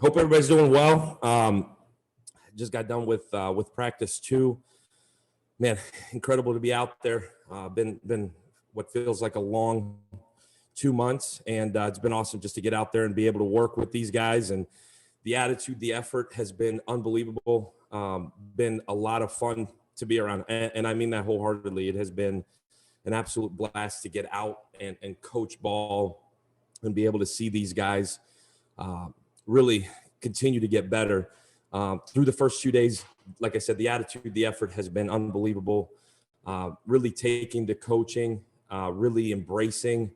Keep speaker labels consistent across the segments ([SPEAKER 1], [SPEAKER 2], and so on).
[SPEAKER 1] Hope everybody's doing well. Just got done with practice 2. Man, incredible to be out there. Been what feels like a long 2 months, and it's been awesome just to get out there and be able to work with these guys. And the attitude, the effort has been unbelievable. Been a lot of fun to be around, and I mean that wholeheartedly. It has been an absolute blast to get out and coach ball and be able to see these guys really continue to get better. Through the first 2 days, like I said, the attitude, the effort has been unbelievable. Really taking to coaching, really embracing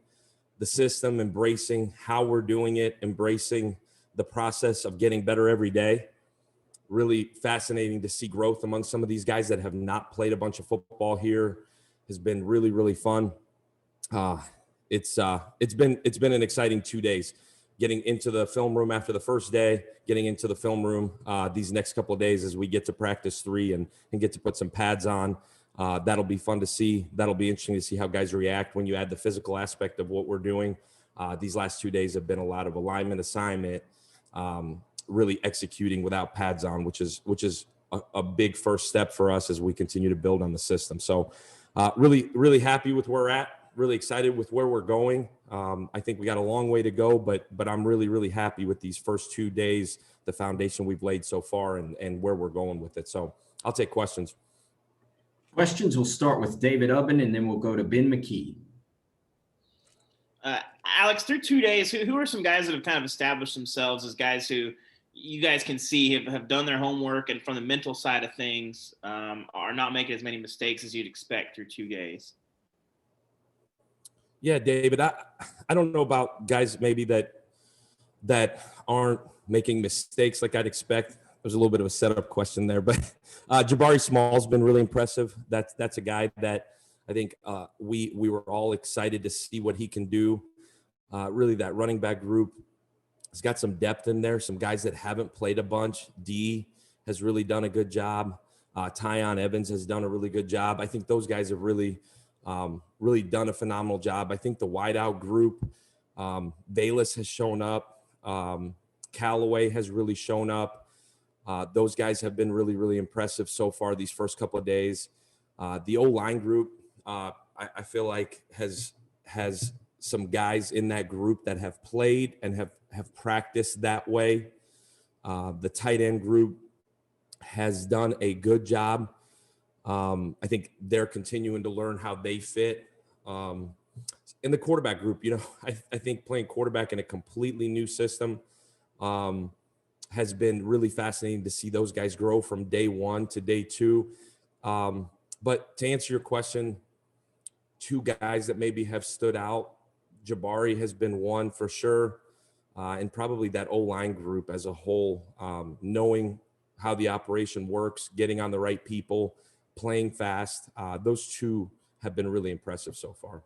[SPEAKER 1] the system, embracing how we're doing it, embracing the process of getting better every day. Really fascinating to see growth among some of these guys that have not played a bunch of football here. Has been really, really fun. It's been an exciting 2 days. Getting into the film room after the first day, getting into the film room these next couple of days as we get to practice 3 and get to put some pads on. That'll be fun to see. That'll be interesting to see how guys react when you add the physical aspect of what we're doing. These last 2 days have been a lot of alignment, assignment, really executing without pads on, which is a big first step for us as we continue to build on the system. So really, really happy with where we're at. Really excited with where we're going. I think we got a long way to go, but I'm really, really happy with these first 2 days, the foundation we've laid so far and where we're going with it. So I'll take questions.
[SPEAKER 2] Questions, we'll start with David Ubben, and then we'll go to Ben McKee.
[SPEAKER 3] Alex, through 2 days, who are some guys that have kind of established themselves as guys who you guys can see have done their homework and from the mental side of things are not making as many mistakes as you'd expect through 2 days?
[SPEAKER 1] Yeah, David, I don't know about guys maybe that aren't making mistakes like I'd expect. There's a little bit of a setup question there, but Jabari Small's been really impressive. That's a guy that I think we were all excited to see what he can do. Really, that running back group has got some depth in there. Some guys that haven't played a bunch. D has really done a good job. Tyon Evans has done a really good job. I think those guys have really done a phenomenal job. I think the wideout group, Bayless has shown up. Callaway has really shown up. Those guys have been really, really impressive so far these first couple of days. The O-line group, I feel like has some guys in that group that have played and have practiced that way. The tight end group has done a good job. I think they're continuing to learn how they fit. In the quarterback group, I think playing quarterback in a completely new system has been really fascinating to see those guys grow from day 1 to day 2. But to answer your question, 2 guys that maybe have stood out, Jabari has been one for sure, and probably that O-line group as a whole, knowing how the operation works, getting on the right people, playing fast. Those 2 have been really impressive so far.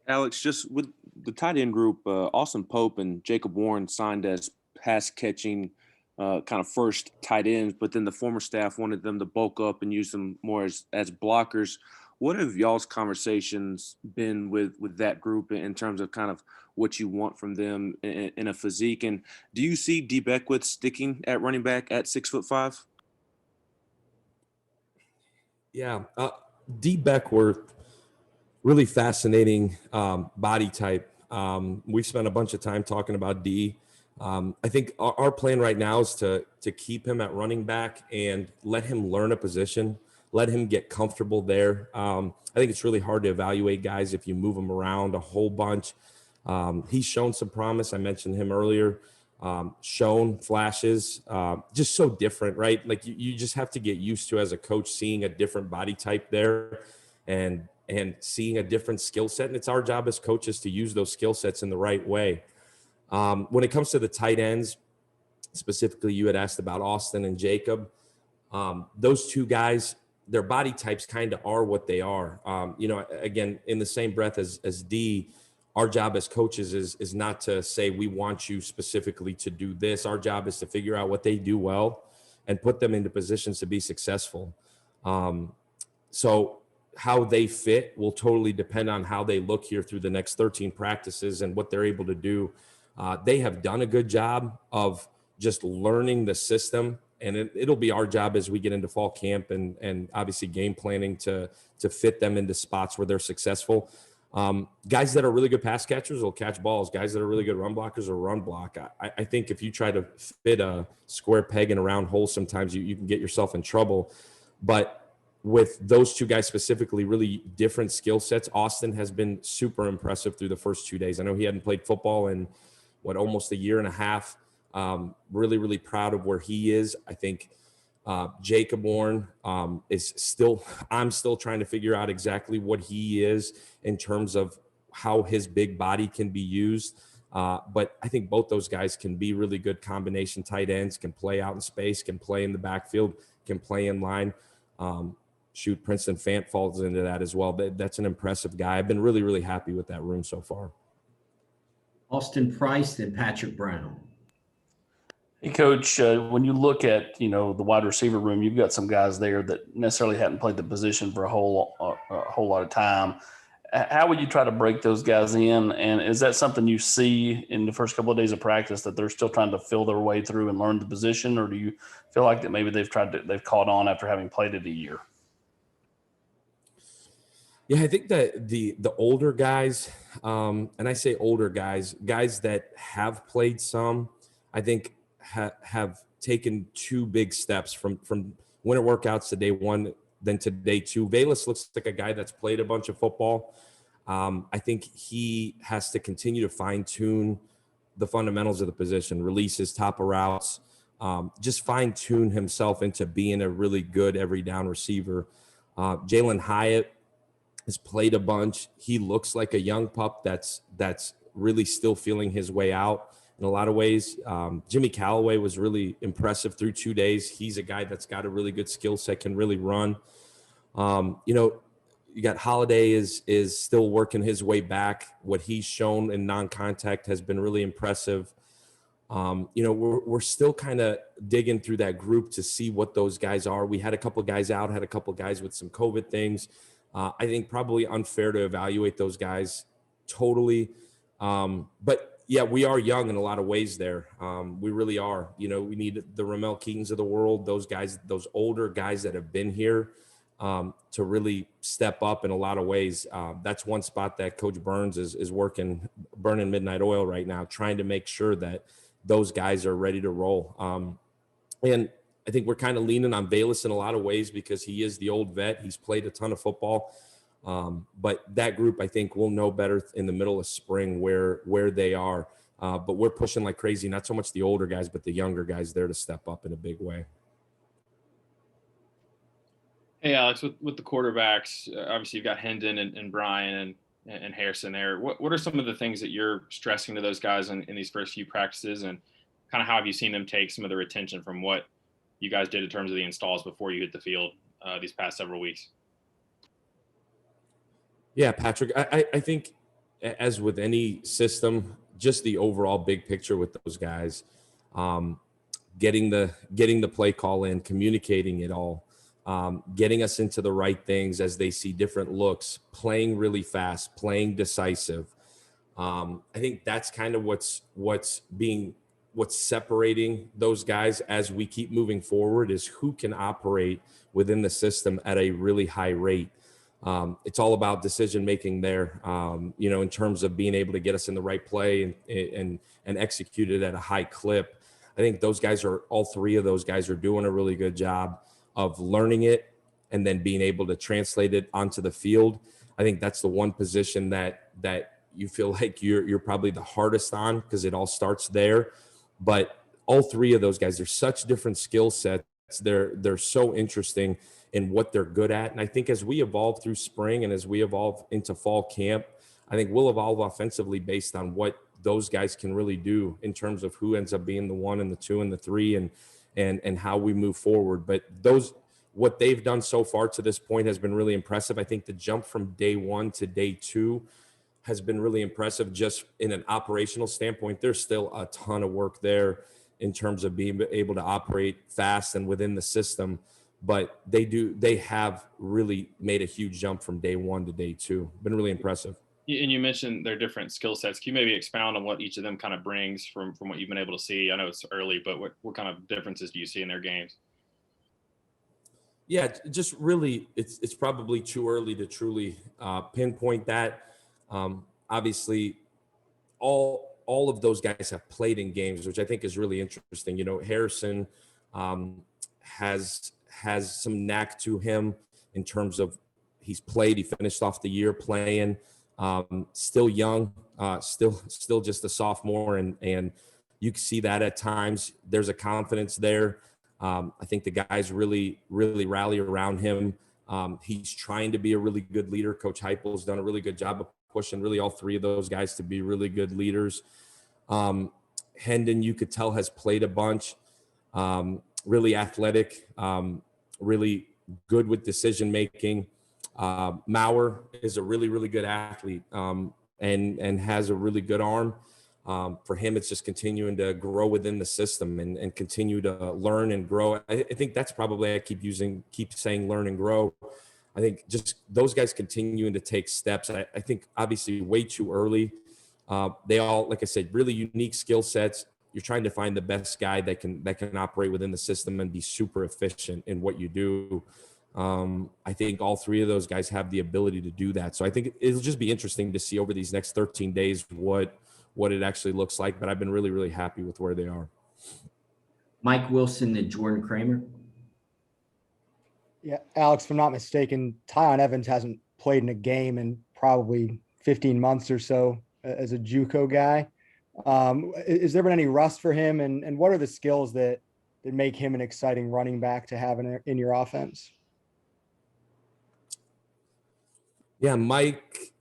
[SPEAKER 4] Alex, just with the tight end group, Austin Pope and Jacob Warren signed as pass catching kind of first tight ends, but then the former staff wanted them to bulk up and use them more as blockers. What have y'all's conversations been with that group in terms of kind of what you want from them in a physique? And do you see D. Beckwith sticking at running back at 6'5"?
[SPEAKER 1] Yeah, D. Beckworth, really fascinating body type. We've spent a bunch of time talking about D. I think our plan right now is to keep him at running back and let him learn a position, let him get comfortable there. I think it's really hard to evaluate guys if you move him around a whole bunch. He's shown some promise. I mentioned him earlier. Shown flashes, just so different, right? Like you just have to get used to, as a coach, seeing a different body type there and seeing a different skill set. And it's our job as coaches to use those skill sets in the right way. When it comes to the tight ends, specifically, you had asked about Austin and Jacob. Those 2 guys, their body types kind of are what they are. Again, in the same breath as D, our job as coaches is not to say we want you specifically to do this. Our job is to figure out what they do well and put them into positions to be successful. So how they fit will totally depend on how they look here through the next 13 practices and what they're able to do They have done a good job of just learning the system, and it'll be our job as we get into fall camp and obviously game planning to fit them into spots where they're successful. Guys that are really good pass catchers will catch balls. Guys that are really good run blockers will run block. I think if you try to fit a square peg in a round hole, sometimes you can get yourself in trouble. But with those two guys specifically, really different skill sets, Austin has been super impressive through the first 2 days. I know he hadn't played football in almost a year and a half. Really, really proud of where he is. I think Jacob Warren is still, I'm still trying to figure out exactly what he is in terms of how his big body can be used. But I think both those guys can be really good combination tight ends, can play out in space, can play in the backfield, can play in line. Princeton Fant falls into that as well. That's an impressive guy. I've been really, really happy with that room so far.
[SPEAKER 2] Austin Price, then Patrick Brown.
[SPEAKER 5] Hey, Coach, when you look at, the wide receiver room, you've got some guys there that necessarily hadn't played the position for a whole lot of time. How would you try to break those guys in? And is that something you see in the first couple of days of practice, that they're still trying to feel their way through and learn the position? Or do you feel like that maybe they've caught on after having played it a year?
[SPEAKER 1] Yeah, I think that the older guys, and I say older guys that have played some, I think have taken two big steps from winter workouts to day one, then to day two. Bayless looks like a guy that's played a bunch of football. I think he has to continue to fine tune the fundamentals of the position, release his top of routes, just fine tune himself into being a really good every down receiver. Jalen Hyatt has played a bunch. He looks like a young pup that's really still feeling his way out in a lot of ways. Jimmy Callaway was really impressive through 2 days. He's a guy that's got a really good skill set, can really run. You got Holiday is still working his way back. What he's shown in non-contact has been really impressive. We're still kind of digging through that group to see what those guys are. We had a couple guys out, had a couple guys with some COVID things. I think probably unfair to evaluate those guys totally. But yeah, we are young in a lot of ways there. We really are. We need the Ramel Keatons of the world, those guys, those older guys that have been here to really step up in a lot of ways. That's one spot that Coach Burns is burning midnight oil right now, trying to make sure that those guys are ready to roll. And I think we're kind of leaning on Bayless in a lot of ways because he is the old vet. He's played a ton of football. But that group, I think, will know better in the middle of spring where they are. But we're pushing like crazy, not so much the older guys, but the younger guys there to step up in a big way.
[SPEAKER 6] Hey, Alex, with the quarterbacks, obviously you've got Hendon and Brian and Harrison there. What are some of the things that you're stressing to those guys in these first few practices, and kind of how have you seen them take some of the retention from what you guys did in terms of the installs before you hit the field these past several weeks?
[SPEAKER 1] Yeah, Patrick, I think as with any system, just the overall big picture with those guys, getting the play call in, communicating it all, getting us into the right things as they see different looks, playing really fast, playing decisive. I think that's kind of what's separating those guys as we keep moving forward is who can operate within the system at a really high rate. It's all about decision making there, in terms of being able to get us in the right play and execute it at a high clip. I think all three of those guys are doing a really good job of learning it and then being able to translate it onto the field. I think that's the one position that you feel like you're probably the hardest on because it all starts there. But all three of those guys, they're such different skill sets. They're so interesting in what they're good at. And I think as we evolve through spring and as we evolve into fall camp, I think we'll evolve offensively based on what those guys can really do in terms of who ends up being the 1 and the 2 and the 3 and how we move forward. But what they've done so far to this point has been really impressive. I think the jump from day 1 to day 2 has been really impressive just in an operational standpoint. There's still a ton of work there in terms of being able to operate fast and within the system. But they have really made a huge jump from day 1 to day 2. Been really impressive.
[SPEAKER 6] And you mentioned their different skill sets. Can you maybe expound on what each of them kind of brings from what you've been able to see? I know it's early, but what kind of differences do you see in their games?
[SPEAKER 1] Yeah, just really, it's probably too early to truly pinpoint that. Obviously, all of those guys have played in games, which I think is really interesting. You know, Harrison has some knack to him in terms of he's played. He finished off the year playing. Still young, still just a sophomore, and you can see that at times. There's a confidence there. I think the guys really rally around him. He's trying to be a really good leader. Coach Heupel's done a really good job of pushing really all three of those guys to be really good leaders. Hendon, you could tell, has played a bunch. Really athletic, really good with decision making. Maurer is a really good athlete, and has a really good arm. For him, it's just continuing to grow within the system and continue to learn and grow. I think that's probably, I keep saying learn and grow. I think just those guys continuing to take steps. I think obviously way too early. They all, like I said, really unique skill sets. You're trying to find the best guy that can operate within the system and be super efficient in what you do. I think all three of those guys have the ability to do that. So I think it'll just be interesting to see over these next 13 days what it actually looks like. But I've been really happy with where they are.
[SPEAKER 2] Mike Wilson and Jordan Kramer.
[SPEAKER 7] Yeah, Alex, if I'm not mistaken, Tyon Evans hasn't played in a game in probably 15 months or so as a JUCO guy. Is there been any rust for him? And what are the skills that make him an exciting running back to have in your offense?
[SPEAKER 1] Yeah, Mike,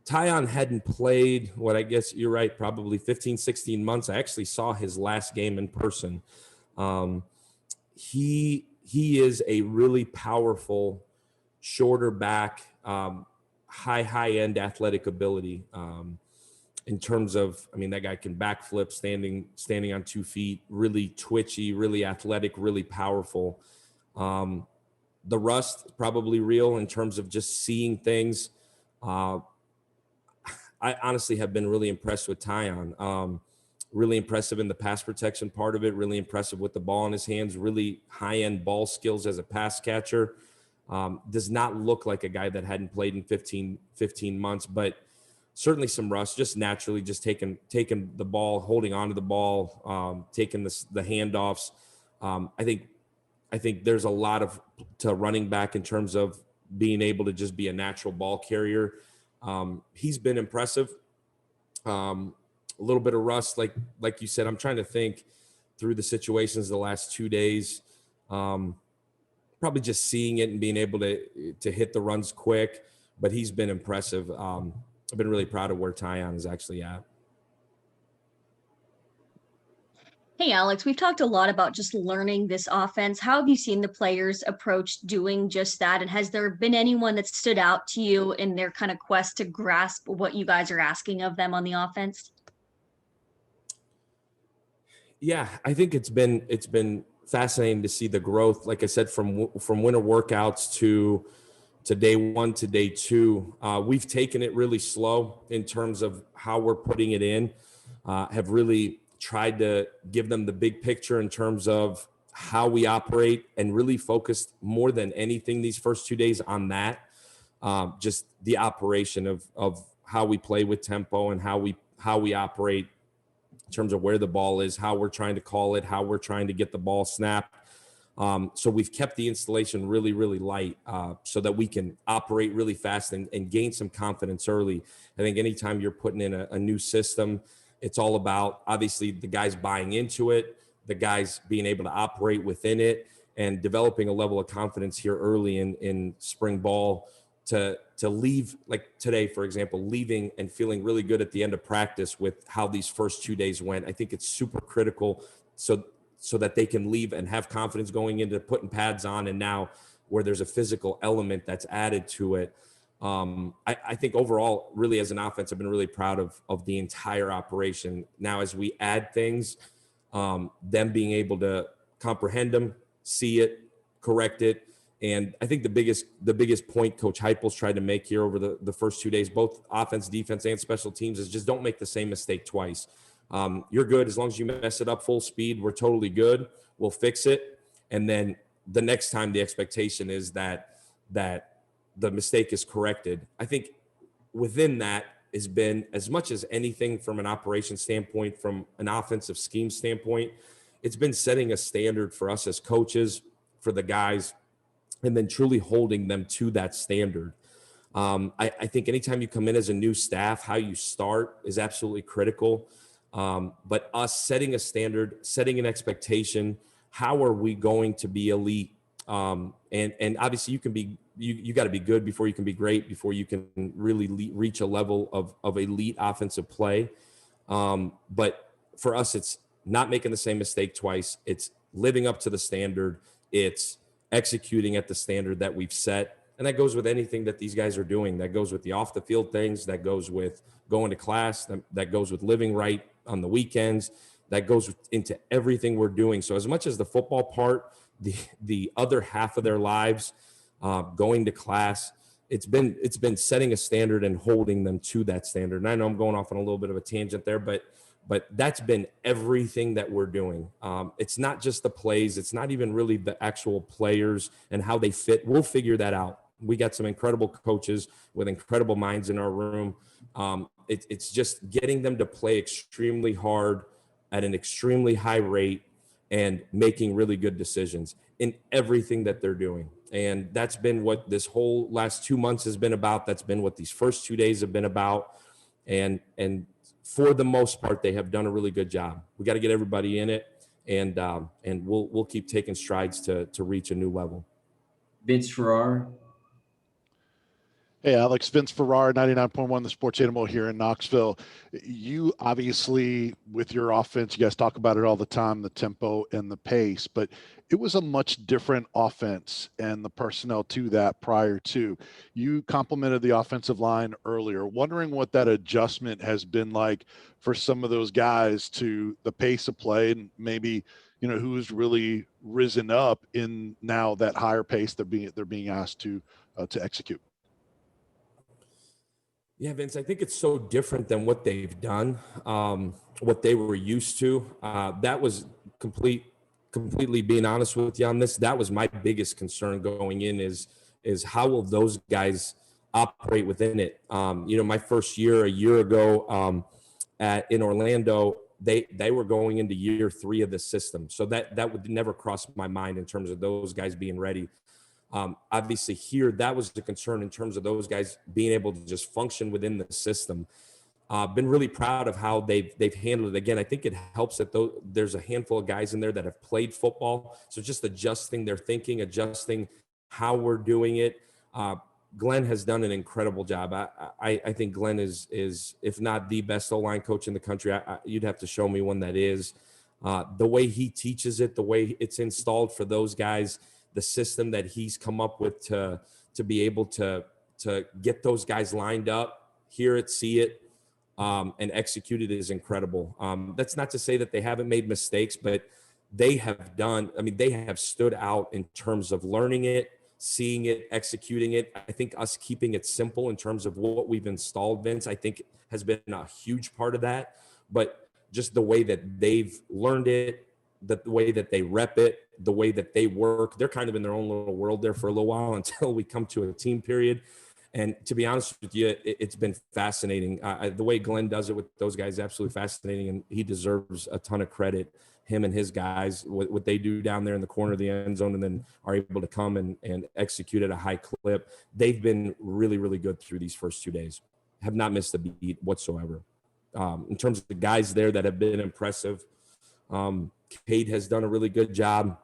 [SPEAKER 1] Tyon hadn't played, what I guess you're right, probably 15, 16 months. I actually saw his last game in person. He is a really powerful, shorter back, high end athletic ability. In terms of, I mean, that guy can backflip standing on 2 feet, really twitchy, really athletic, really powerful. The rust probably real in terms of just seeing things. I honestly have been really impressed with Tyon. Really impressive in the pass protection part of it, really impressive with the ball in his hands, really high-end ball skills as a pass catcher. Does not look like a guy that hadn't played in 15 months, but certainly some rust, just naturally, just taking the ball, holding onto the ball, taking the handoffs. I think there's a lot to running back in terms of being able to just be a natural ball carrier. He's been impressive. A little bit of rust, like you said. I'm trying to think through the situations the last 2 days. Probably just seeing it and being able to hit the runs quick, but he's been impressive. I've been really proud of where Tyon is actually at.
[SPEAKER 8] Hey, Alex, we've talked a lot about just learning this offense. How have you seen the players approach doing just that? And has there been anyone that stood out to you in their kind of quest to grasp what you guys are asking of them on the offense?
[SPEAKER 1] Yeah, I think it's been fascinating to see the growth. Like I said, from winter workouts to day one to day two, we've taken it really slow in terms of how we're putting it in. Have really tried to give them the big picture in terms of how we operate, and really focused more than anything these first 2 days on that. Just the operation of how we play with tempo and how we operate in terms of where the ball is, how we're trying to call it, how we're trying to get the ball snapped. So we've kept the installation really light, so that we can operate really fast and gain some confidence early. I think anytime you're putting in a new system, it's all about, obviously, the guys buying into it, the guys being able to operate within it, and developing a level of confidence here early in spring ball to leave, like today, for example, leaving and feeling really good at the end of practice with how these first 2 days went. I think it's super critical so that they can leave and have confidence going into putting pads on, and now where there's a physical element that's added to it. I think overall, really, as an offense, I've been really proud of the entire operation. Now, as we add things, them being able to comprehend them, see it, correct it, And I think the biggest point Coach Heupel's tried to make here over the first 2 days, both offense, defense, and special teams, is just don't make the same mistake twice. You're good as long as you mess it up full speed. We're totally good. We'll fix it. And then the next time the expectation is that the mistake is corrected. I think within that has been, as much as anything from an operation standpoint, from an offensive scheme standpoint, it's been setting a standard for us as coaches, for the guys, and then truly holding them to that standard. I think anytime you come in as a new staff, how you start is absolutely critical. But us setting a standard, setting an expectation, how are we going to be elite? And obviously you got to be good before you can be great, before you can really reach a level of elite offensive play. But for us, it's not making the same mistake twice. It's living up to the standard. It's executing at the standard that we've set. And that goes with anything that these guys are doing. That goes with the off the field things. That goes with going to class. That goes with living right on the weekends. That goes into everything we're doing. So as much as the football part, the other half of their lives, going to class, it's been setting a standard and holding them to that standard. And I know I'm going off on a little bit of a tangent there, but that's been everything that we're doing. It's not just the plays. It's not even really the actual players and how they fit. We'll figure that out. We got some incredible coaches with incredible minds in our room. It's just getting them to play extremely hard at an extremely high rate and making really good decisions in everything that they're doing. And that's been what this whole last 2 months has been about. That's been what these first 2 days have been about. And for the most part, they have done a really good job. We got to get everybody in it, and we'll keep taking strides to reach a new level.
[SPEAKER 2] Vince Ferrara.
[SPEAKER 9] Hey, Alex, Vince Ferrara, 99.1 The Sports Animal here in Knoxville. You obviously, with your offense, you guys talk about it all the time, the tempo and the pace, but it was a much different offense and the personnel to that prior to. You complimented the offensive line earlier. Wondering what that adjustment has been like for some of those guys to the pace of play, and maybe, who's really risen up in now that higher pace they're being asked to execute.
[SPEAKER 1] Yeah, Vince, I think it's so different than what they've done, what they were used to. That was completely being honest with you on this. That was my biggest concern going in is how will those guys operate within it? My first year, a year ago in Orlando, they were going into year 3 of the system. So that would never cross my mind in terms of those guys being ready. Obviously here, that was the concern in terms of those guys being able to just function within the system. Been really proud of how they've handled it. Again, I think it helps that there's a handful of guys in there that have played football. So just adjusting their thinking, adjusting how we're doing it. Glenn has done an incredible job. I think Glenn is if not the best O-line coach in the country. You'd have to show me one that is. The way he teaches it, the way it's installed for those guys, the system that he's come up with to be able to get those guys lined up, hear it, see it, and execute it is incredible. That's not to say that they haven't made mistakes, but they have stood out in terms of learning it, seeing it, executing it. I think us keeping it simple in terms of what we've installed, Vince, I think has been a huge part of that. But just the way that they've learned it, the way that they rep it, the way that they work, they're kind of in their own little world there for a little while until we come to a team period. And to be honest with you, it's been fascinating. The way Glenn does it with those guys is absolutely fascinating, and he deserves a ton of credit, him and his guys, what they do down there in the corner of the end zone and then are able to come and execute at a high clip. They've been really, really good through these first 2 days, have not missed a beat whatsoever. In terms of the guys there that have been impressive, Cade has done a really good job.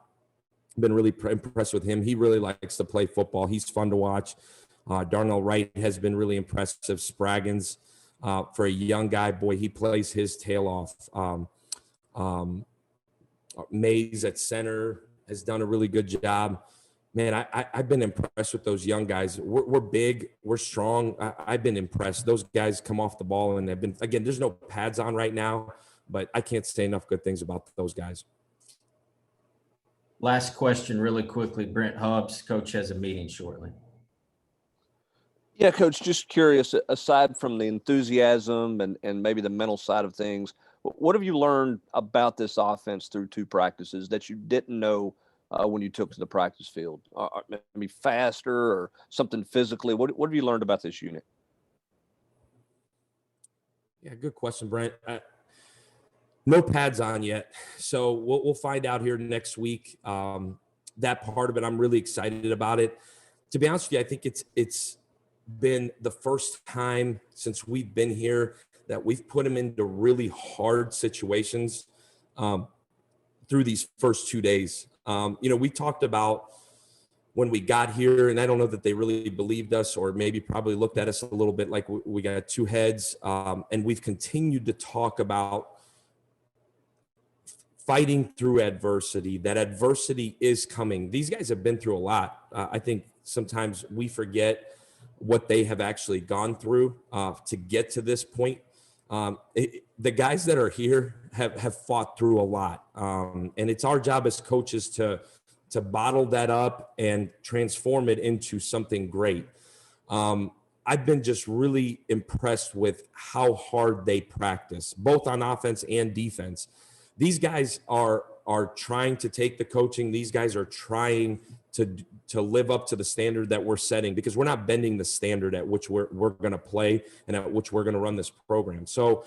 [SPEAKER 1] Been really impressed with him. He really likes to play football. He's fun to watch. Darnell Wright has been really impressive. Spraggins, for a young guy, boy, he plays his tail off. Mays at center has done a really good job. Man, I've been impressed with those young guys. We're big. We're strong. I've been impressed. Those guys come off the ball and have been, again, there's no pads on right now, but I can't say enough good things about those guys.
[SPEAKER 2] Last question really quickly, Brent Hubbs. Coach has a meeting shortly.
[SPEAKER 10] Yeah, Coach, just curious, aside from the enthusiasm and maybe the mental side of things, what have you learned about this offense through 2 practices that you didn't know when you took to the practice field? Maybe faster or something physically? What have you learned about this unit?
[SPEAKER 1] Yeah, good question, Brent. No pads on yet, so we'll find out here next week. That part of it, I'm really excited about it. To be honest with you, I think it's been the first time since we've been here that we've put them into really hard situations through these first 2 days. We talked about when we got here, and I don't know that they really believed us or maybe probably looked at us a little bit like we got 2 heads. And we've continued to talk about fighting through adversity, that adversity is coming. These guys have been through a lot. I think sometimes we forget what they have actually gone through to get to this point. The guys that are here have fought through a lot. And it's our job as coaches to bottle that up and transform it into something great. I've been just really impressed with how hard they practice, both on offense and defense. These guys are trying to take the coaching. These guys are trying to live up to the standard that we're setting, because we're not bending the standard at which we're going to play and at which we're going to run this program. So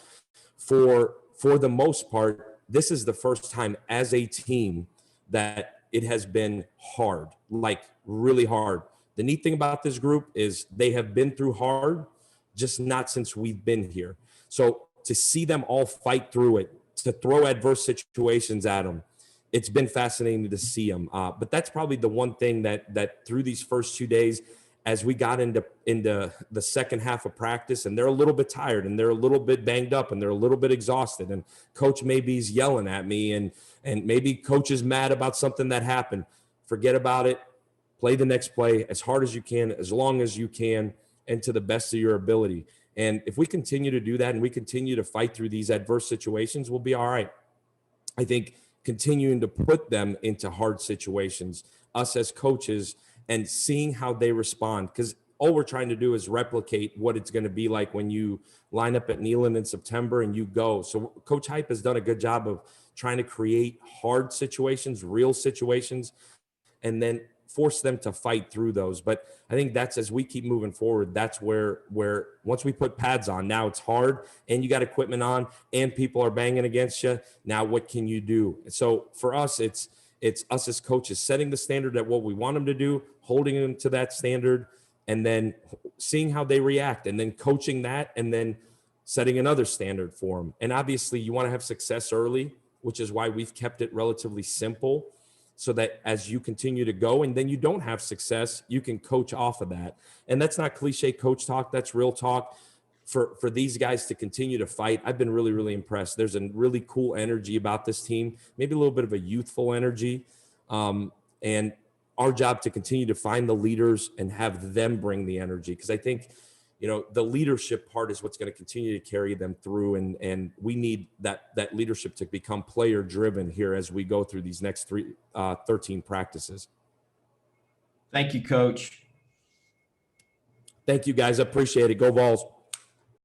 [SPEAKER 1] for the most part, this is the first time as a team that it has been hard, like really hard. The neat thing about this group is they have been through hard, just not since we've been here. So to see them all fight through it, to throw adverse situations at them, it's been fascinating to see them. But that's probably the one thing that through these first 2 days, as we got into the second half of practice, and they're a little bit tired and they're a little bit banged up and they're a little bit exhausted, and coach maybe is yelling at me and maybe coach is mad about something that happened. Forget about it. Play the next play as hard as you can, as long as you can, and to the best of your ability. And if we continue to do that and we continue to fight through these adverse situations, we'll be all right. I think continuing to put them into hard situations, us as coaches, and seeing how they respond, because all we're trying to do is replicate what it's going to be like when you line up at Neyland in September and you go. So Coach Hype has done a good job of trying to create hard situations, real situations, and then force them to fight through those. But I think that's, as we keep moving forward, that's where once we put pads on, now it's hard and you got equipment on and people are banging against you. Now what can you do? So for us, it's us as coaches setting the standard at what we want them to do, holding them to that standard, and then seeing how they react, and then coaching that, and then setting another standard for them. And obviously you want to have success early, which is why we've kept it relatively simple, so that as you continue to go and then you don't have success, you can coach off of that. And that's not cliche coach talk. That's real talk. For these guys to continue to fight, I've been really, really impressed. There's a really cool energy about this team, maybe a little bit of a youthful energy. And our job to continue to find the leaders and have them bring the energy. Because I think, the leadership part is what's going to continue to carry them through. And we need that leadership to become player driven here as we go through these next 13 practices.
[SPEAKER 2] Thank you, Coach.
[SPEAKER 1] Thank you, guys. I appreciate it. Go Vols.